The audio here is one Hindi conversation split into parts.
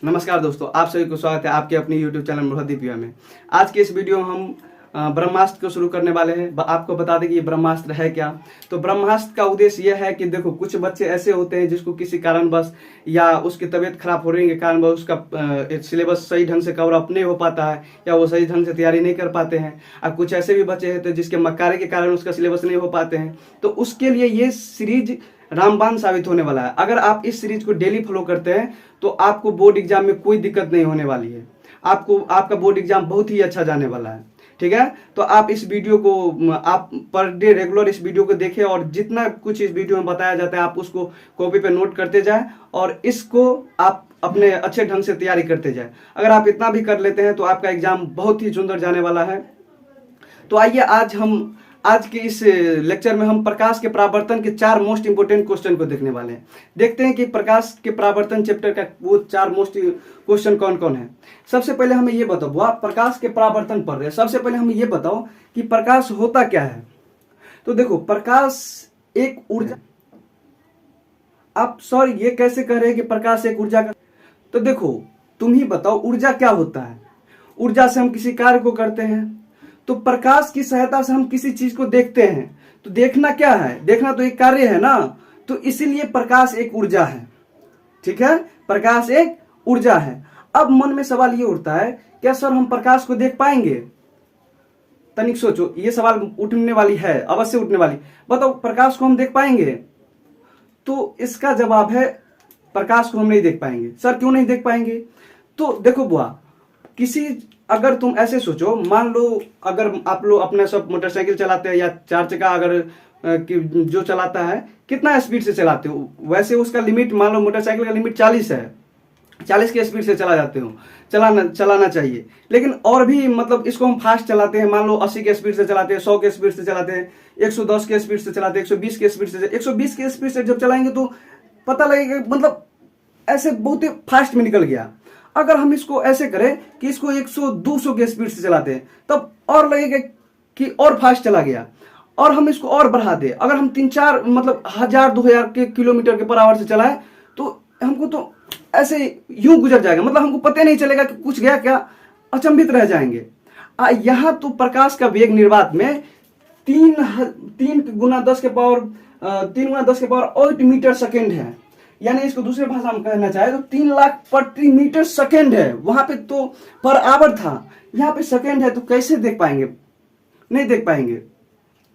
नमस्कार दोस्तों, आप सभी को स्वागत है आपके अपनी YouTube चैनल मुहद्दीपिया में। आज के इस वीडियो में हम ब्रह्मास्त्र को शुरू करने वाले हैं। आपको बता दें कि ये ब्रह्मास्त्र है क्या। तो ब्रह्मास्त्र का उद्देश्य यह है कि देखो, कुछ बच्चे ऐसे होते हैं जिसको किसी कारणवश या उसकी तबीयत खराब हो रही है कारणवश उसका सिलेबस सही ढंग से कवर अप नहीं हो पाता है या वो सही ढंग से तैयारी नहीं कर पाते हैं। और कुछ ऐसे भी बच्चे हैं तो जिसके मक्कारी के कारण उसका सिलेबस नहीं हो पाते हैं। तो उसके लिए ये सीरीज रामबाण साबित होने वाला है। अगर आप इस सीरीज को डेली फॉलो करते हैं तो आपको बोर्ड एग्जाम में कोई दिक्कत नहीं होने वाली है। आपका बोर्ड एग्जाम बहुत ही अच्छा जाने वाला है। ठीक है, तो आप इस वीडियो को आप पर डे रेगुलर इस वीडियो को देखें और जितना कुछ इस वीडियो में बताया जाता है आप उसको कॉपी पे नोट करते जाएं और इसको आप अपने अच्छे ढंग से तैयारी करते जाएं। अगर आप इतना भी कर लेते हैं तो आपका एग्जाम बहुत ही सुंदर जाने वाला है। तो आइए आज के इस लेक्चर में हम प्रकाश के परावर्तन के 4 मोस्ट इंपोर्टेंट क्वेश्चन को देखने वाले हैं। देखते हैं कि प्रकाश के परावर्तन चैप्टर का वो 4 मोस्ट क्वेश्चन कौन कौन है। सबसे पहले हमें ये बताओ, आप प्रकाश के परावर्तन पढ़ रहे हैं, सबसे पहले हमें ये बताओ कि प्रकाश होता क्या है। तो देखो, प्रकाश एक ऊर्जा, आप सॉरी ये कैसे कह रहे हैं कि प्रकाश एक ऊर्जा का। तो देखो, तुम ही बताओ ऊर्जा क्या होता है। ऊर्जा से हम किसी कार्य को करते हैं, तो प्रकाश की सहायता से हम किसी चीज को देखते हैं। तो देखना क्या है, देखना तो एक कार्य है ना। तो इसीलिए प्रकाश एक ऊर्जा है। ठीक है, प्रकाश एक ऊर्जा है। अब मन में सवाल ये उठता है, क्या सर हम प्रकाश को देख पाएंगे? तनिक सोचो, ये सवाल उठने वाली है, अवश्य उठने वाली। बताओ, प्रकाश को हम देख पाएंगे? तो इसका जवाब है प्रकाश को हम नहीं देख पाएंगे। सर क्यों नहीं देख पाएंगे? तो देखो बुआ, अगर तुम ऐसे सोचो, मान लो अगर आप लोग अपना सब मोटरसाइकिल चलाते हैं या 4 चक्का अगर जो चलाता है, कितना स्पीड से चलाते हो? वैसे उसका लिमिट, मान लो मोटरसाइकिल का लिमिट 40 है, 40 के स्पीड से चला जाते हो, चलाना चाहिए। लेकिन और भी मतलब इसको हम फास्ट चलाते हैं, मान लो 80 के स्पीड से चलाते हैं, 100 के स्पीड से चलाते हैं, 110 के स्पीड से चलाते हैं, 120 के स्पीड से। 120 के स्पीड से जब चलाएंगे तो पता लगेगा मतलब ऐसे बहुत ही फास्ट में निकल गया। अगर हम इसको ऐसे करें कि इसको 100-200 के स्पीड से चलाते हैं, तब और लगेगा कि और फास्ट चला गया। और हम इसको और बढ़ा दें, अगर हम 3-4 मतलब 1000-2000 के किलोमीटर के पर आवर से चलाएं तो हमको तो ऐसे यूं गुजर जाएगा, मतलब हमको पता नहीं चलेगा कि कुछ गया क्या, अचंभित रह जाएंगे। यहाँ तो प्रकाश का वेग निर्वात में 3 गुना 10 के पावर 8 मीटर सेकेंड है। यानी इसको दूसरे भाषा में कहना चाहे तो 3 लाख प्रति मीटर सेकेंड है। वहां पे तो पर आवर था, यहाँ पे सेकेंड है। तो कैसे देख पाएंगे? नहीं देख पाएंगे।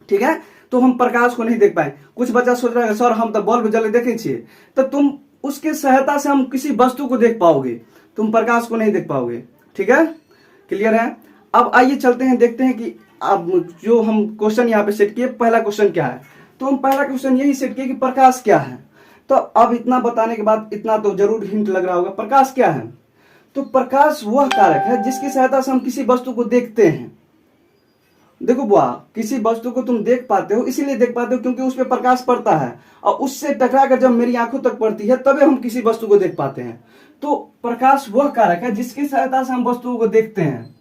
ठीक है, तो हम प्रकाश को नहीं देख पाए। कुछ बच्चा सोच रहा है सर हम तो बल्ब जले देखे छे, तो तुम उसके सहायता से हम किसी वस्तु को देख पाओगे, तुम प्रकाश को नहीं देख पाओगे। ठीक है, क्लियर है। अब आइए चलते हैं, देखते हैं कि अब जो हम क्वेश्चन यहाँ पे सेट किए, पहला क्वेश्चन क्या है। तो हम पहला क्वेश्चन यही सेट किए कि प्रकाश क्या है। तो अब इतना बताने के बाद इतना तो जरूर हिंट लग रहा होगा, प्रकाश क्या है। तो प्रकाश वह कारक है जिसकी सहायता से हम किसी वस्तु को देखते हैं। देखो बुआ, किसी वस्तु को तुम देख पाते हो, इसीलिए देख पाते हो क्योंकि उस पर प्रकाश पड़ता है और उससे टकरा कर जब मेरी आंखों तक पड़ती है तभी हम किसी वस्तु को देख पाते हैं। तो प्रकाश वह कारक है जिसकी सहायता से हम वस्तुओं को देखते हैं।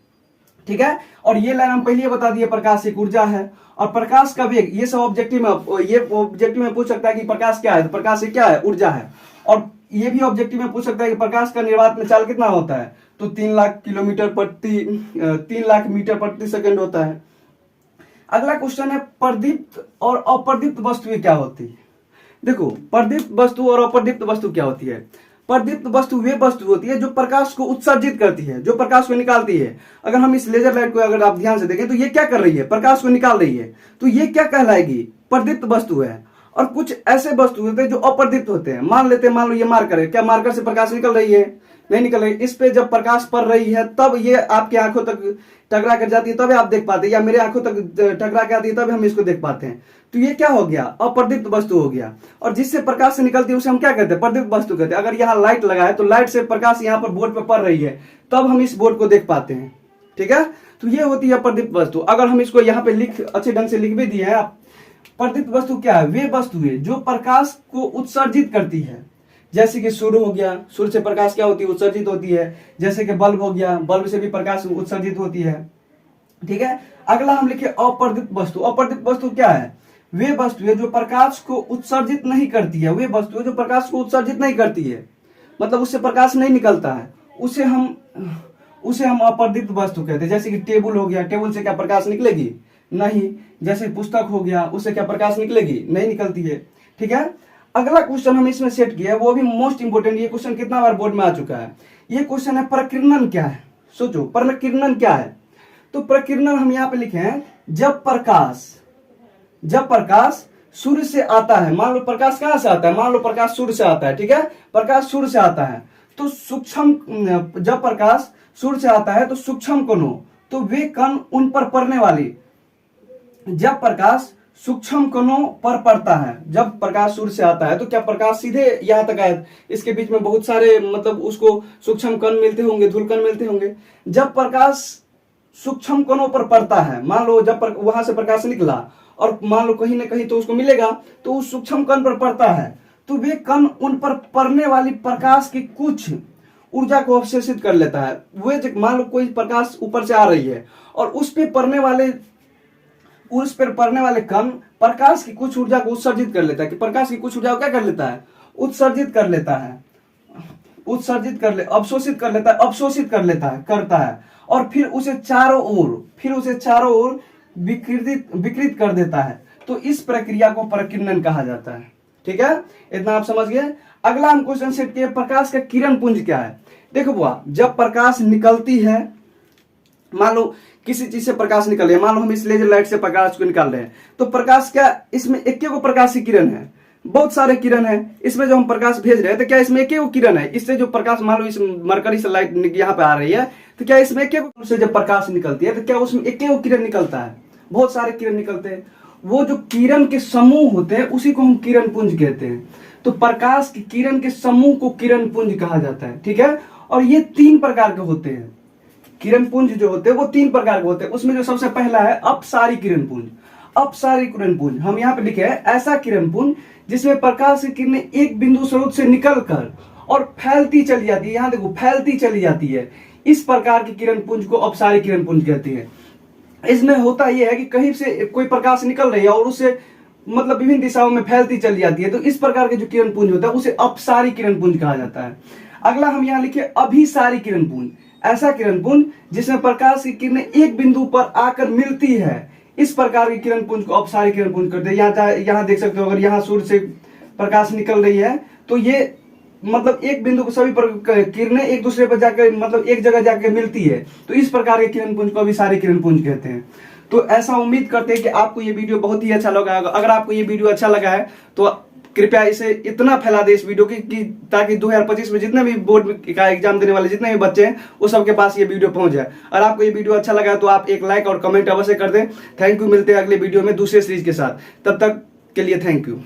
ठीक है, और ये लाइन हम पहले बता दिए, प्रकाश एक ऊर्जा है। और प्रकाश का वेग, ये सब ऑब्जेक्टिव में पूछ सकता है कि प्रकाश क्या है। तो प्रकाश से क्या है? ऊर्जा है। और ये भी ऑब्जेक्टिव में पूछ सकता है कि प्रकाश का निर्वात में चाल कितना होता है। तो 3 लाख मीटर प्रति सेकंड होता है। अगला क्वेश्चन है, प्रदीप्त और अप्रदीप्त वस्तुएं क्या होती है। देखो, प्रदीप्त वस्तु और अप्रदीप्त वस्तु क्या होती है। प्रदीप्त वस्तु वे वस्तु होती है जो प्रकाश को उत्सर्जित करती है, जो प्रकाश को निकालती है। अगर हम इस लेजर लाइट को अगर आप ध्यान से देखें तो ये क्या कर रही है? प्रकाश को निकाल रही है। तो ये क्या कहलाएगी? प्रदीप्त वस्तु है। और कुछ ऐसे वस्तु होते हैं जो अप्रदीप्त होते हैं। मान लो ये मार्कर है, क्या मार्कर से प्रकाश निकल रही है? नहीं निकल रही। इस पे जब प्रकाश पड़ रही है तब ये आपकी आंखों तक टकरा कर जाती है, तब आप देख पाते हैं, या मेरे आंखों तक टकरा के आती है तब हम इसको देख पाते हैं। तो ये क्या हो गया? अप्रदीप्त वस्तु हो गया। और जिससे प्रकाश से निकलती है उसे हम क्या कहते हैं? प्रदीप्त वस्तु कहते हैं। अगर यहाँ लाइट लगा है तो लाइट से प्रकाश यहाँ पर बोर्ड पर पड़ रही है, तब हम इस बोर्ड को देख पाते हैं। ठीक है, तो ये होती है प्रदीप्त वस्तु। अगर हम इसको यहाँ पे अच्छे ढंग से लिख भी दिए हैं, प्रदीप्त वस्तु क्या है? वे वस्तुएं जो प्रकाश को उत्सर्जित करती है। जैसे कि सूर्य हो गया, सूर्य से प्रकाश क्या होती है? उत्सर्जित होती है। जैसे कि बल्ब हो गया, बल्ब से भी प्रकाश उत्सर्जित होती है। ठीक है, अगला हम लिखे अप्रदीप्त वस्तु। अप्रदीप्त वस्तु क्या है? वे वस्तुएं जो प्रकाश को उत्सर्जित नहीं करती है, वे वस्तुएं जो प्रकाश को उत्सर्जित नहीं करती है। मतलब उससे प्रकाश नहीं निकलता है, उसे हम अपर्दित वस्तु कहते हैं। जैसे कि टेबल हो गया, टेबल से क्या प्रकाश निकलेगी? नहीं। जैसे पुस्तक हो गया, उससे क्या प्रकाश निकलेगी? नहीं निकलती है। ठीक है। अगला क्वेश्चन हम इसमें सेट किया, वो भी मोस्ट इंपोर्टेंट। ये क्वेश्चन कितना बार बोर्ड में आ चुका है। ये क्वेश्चन है प्रकीर्णन क्या है। सोचो प्रकीर्णन क्या है। तो प्रकीर्णन हम यहाँ पे लिखे हैं, जब प्रकाश सूर्य से आता है। मान लो प्रकाश कहां से आता है? मान लो प्रकाश सूर्य से आता है। ठीक है, प्रकाश सूर्य से आता है तो जब प्रकाश सूर्य से आता है तो सूक्ष्म कणों, तो वे कण उन पर पड़ने वाली, जब प्रकाश सूक्ष्म कणों पर पड़ता है, जब प्रकाश सूर्य से आता है तो क्या प्रकाश सीधे यहां तक आए? इसके बीच में बहुत सारे मतलब उसको सूक्ष्म कण मिलते होंगे, धूलकण मिलते होंगे। जब प्रकाश सूक्ष्म कणों पर पड़ता है, मान लो जब वहां से प्रकाश निकला और मान लो कहीं ना कहीं तो उसको मिलेगा, तो उस सूक्ष्म कण पर पड़ता है तो वे कण उन पर पड़ने वाली प्रकाश की कुछ ऊर्जा को अवशोषित कर लेता है। वे मान लो कोई प्रकाश ऊपर से आ रही है और उस पर पड़ने वाले कण प्रकाश की कुछ ऊर्जा को उत्सर्जित कर लेता है। कि प्रकाश की कुछ ऊर्जा को क्या कर लेता है? उत्सर्जित कर लेता है, अवशोषित करता है और फिर उसे चारों ओर विकृत कर देता है। तो इस प्रक्रिया को प्रकीर्णन कहा जाता है। ठीक है, इतना आप समझ गए। अगला हम क्वेश्चन सेट किए, प्रकाश का किरण पुंज क्या है। देखो बुआ, जब प्रकाश निकलती है, मान लो किसी चीज से प्रकाश निकल रही है, मान लो हम इस लेजर लाइट से प्रकाश को निकाल रहे हैं, तो प्रकाश क्या इसमें एक को प्रकाश की किरण है? बहुत सारे किरण है। इसमें जो हम प्रकाश भेज रहे हैं तो क्या इसमें एक किरण है? इससे जो प्रकाश मान लो इस मरकरी से लाइट यहाँ पे आ रही है, तो क्या इसमें एक से जब प्रकाश निकलती है तो क्या उसमें एक किरण निकलता है? बहुत सारे किरण निकलते हैं। वो जो किरण के समूह होते हैं उसी को हम किरण पुंज कहते हैं। तो प्रकाश की किरण के समूह को किरण पुंज कहा जाता है। ठीक है, और ये 3 प्रकार के होते हैं। किरण पुंज जो होते हैं वो 3 प्रकार के होते हैं। उसमें जो सबसे पहला है अपसारी किरण पुंज। अपसारी किरण पुंज हम यहाँ पे लिखे हैं, ऐसा किरण पुंज जिसमें प्रकाश की किरणें एक बिंदु स्रोत से निकलकर और फैलती चली जाती है। यहाँ देखो, फैलती चली जाती है। इस प्रकार की किरण पुंज को अपसारी किरण पुंज कहते हैं। इसमें होता यह है कि कहीं से कोई प्रकाश निकल रही है और उससे मतलब विभिन्न दिशाओं में फैलती चली जाती है, तो इस प्रकार के जो किरण पुंज होता है उसे अपसारी किरण पुंज कहा जाता है। अगला हम यहाँ लिखे अभिसारी किरण पुंज। ऐसा किरण पुंज जिसमें प्रकाश की किरणें एक बिंदु पर आकर मिलती है, इस प्रकार की किरण पुंज को अपसारी किरण पुंज करते हैं। यहाँ देख सकते हो, अगर यहाँ सूर्य से प्रकाश निकल रही है तो ये मतलब एक बिंदु पर सभी किरणें एक दूसरे पर जाकर मतलब एक जगह जाकर मिलती है, तो इस प्रकार के किरण पुंज को अभिसारी किरण पुंज कहते हैं। तो ऐसा उम्मीद करते हैं कि आपको ये वीडियो बहुत ही अच्छा लगा। अगर आपको ये वीडियो अच्छा लगा है तो कृपया इसे इतना फैला दे इस वीडियो की ताकि 2025 में जितने भी बोर्ड का एग्जाम देने वाले जितने भी बच्चे हैं वो सबके पास ये वीडियो पहुंच जाए। और आपको ये वीडियो अच्छा लगा है तो आप एक लाइक और कमेंट अवश्य कर दें। Thank you. मिलते हैं अगले वीडियो में दूसरे सीरीज के साथ। तब तक के लिए थैंक यू।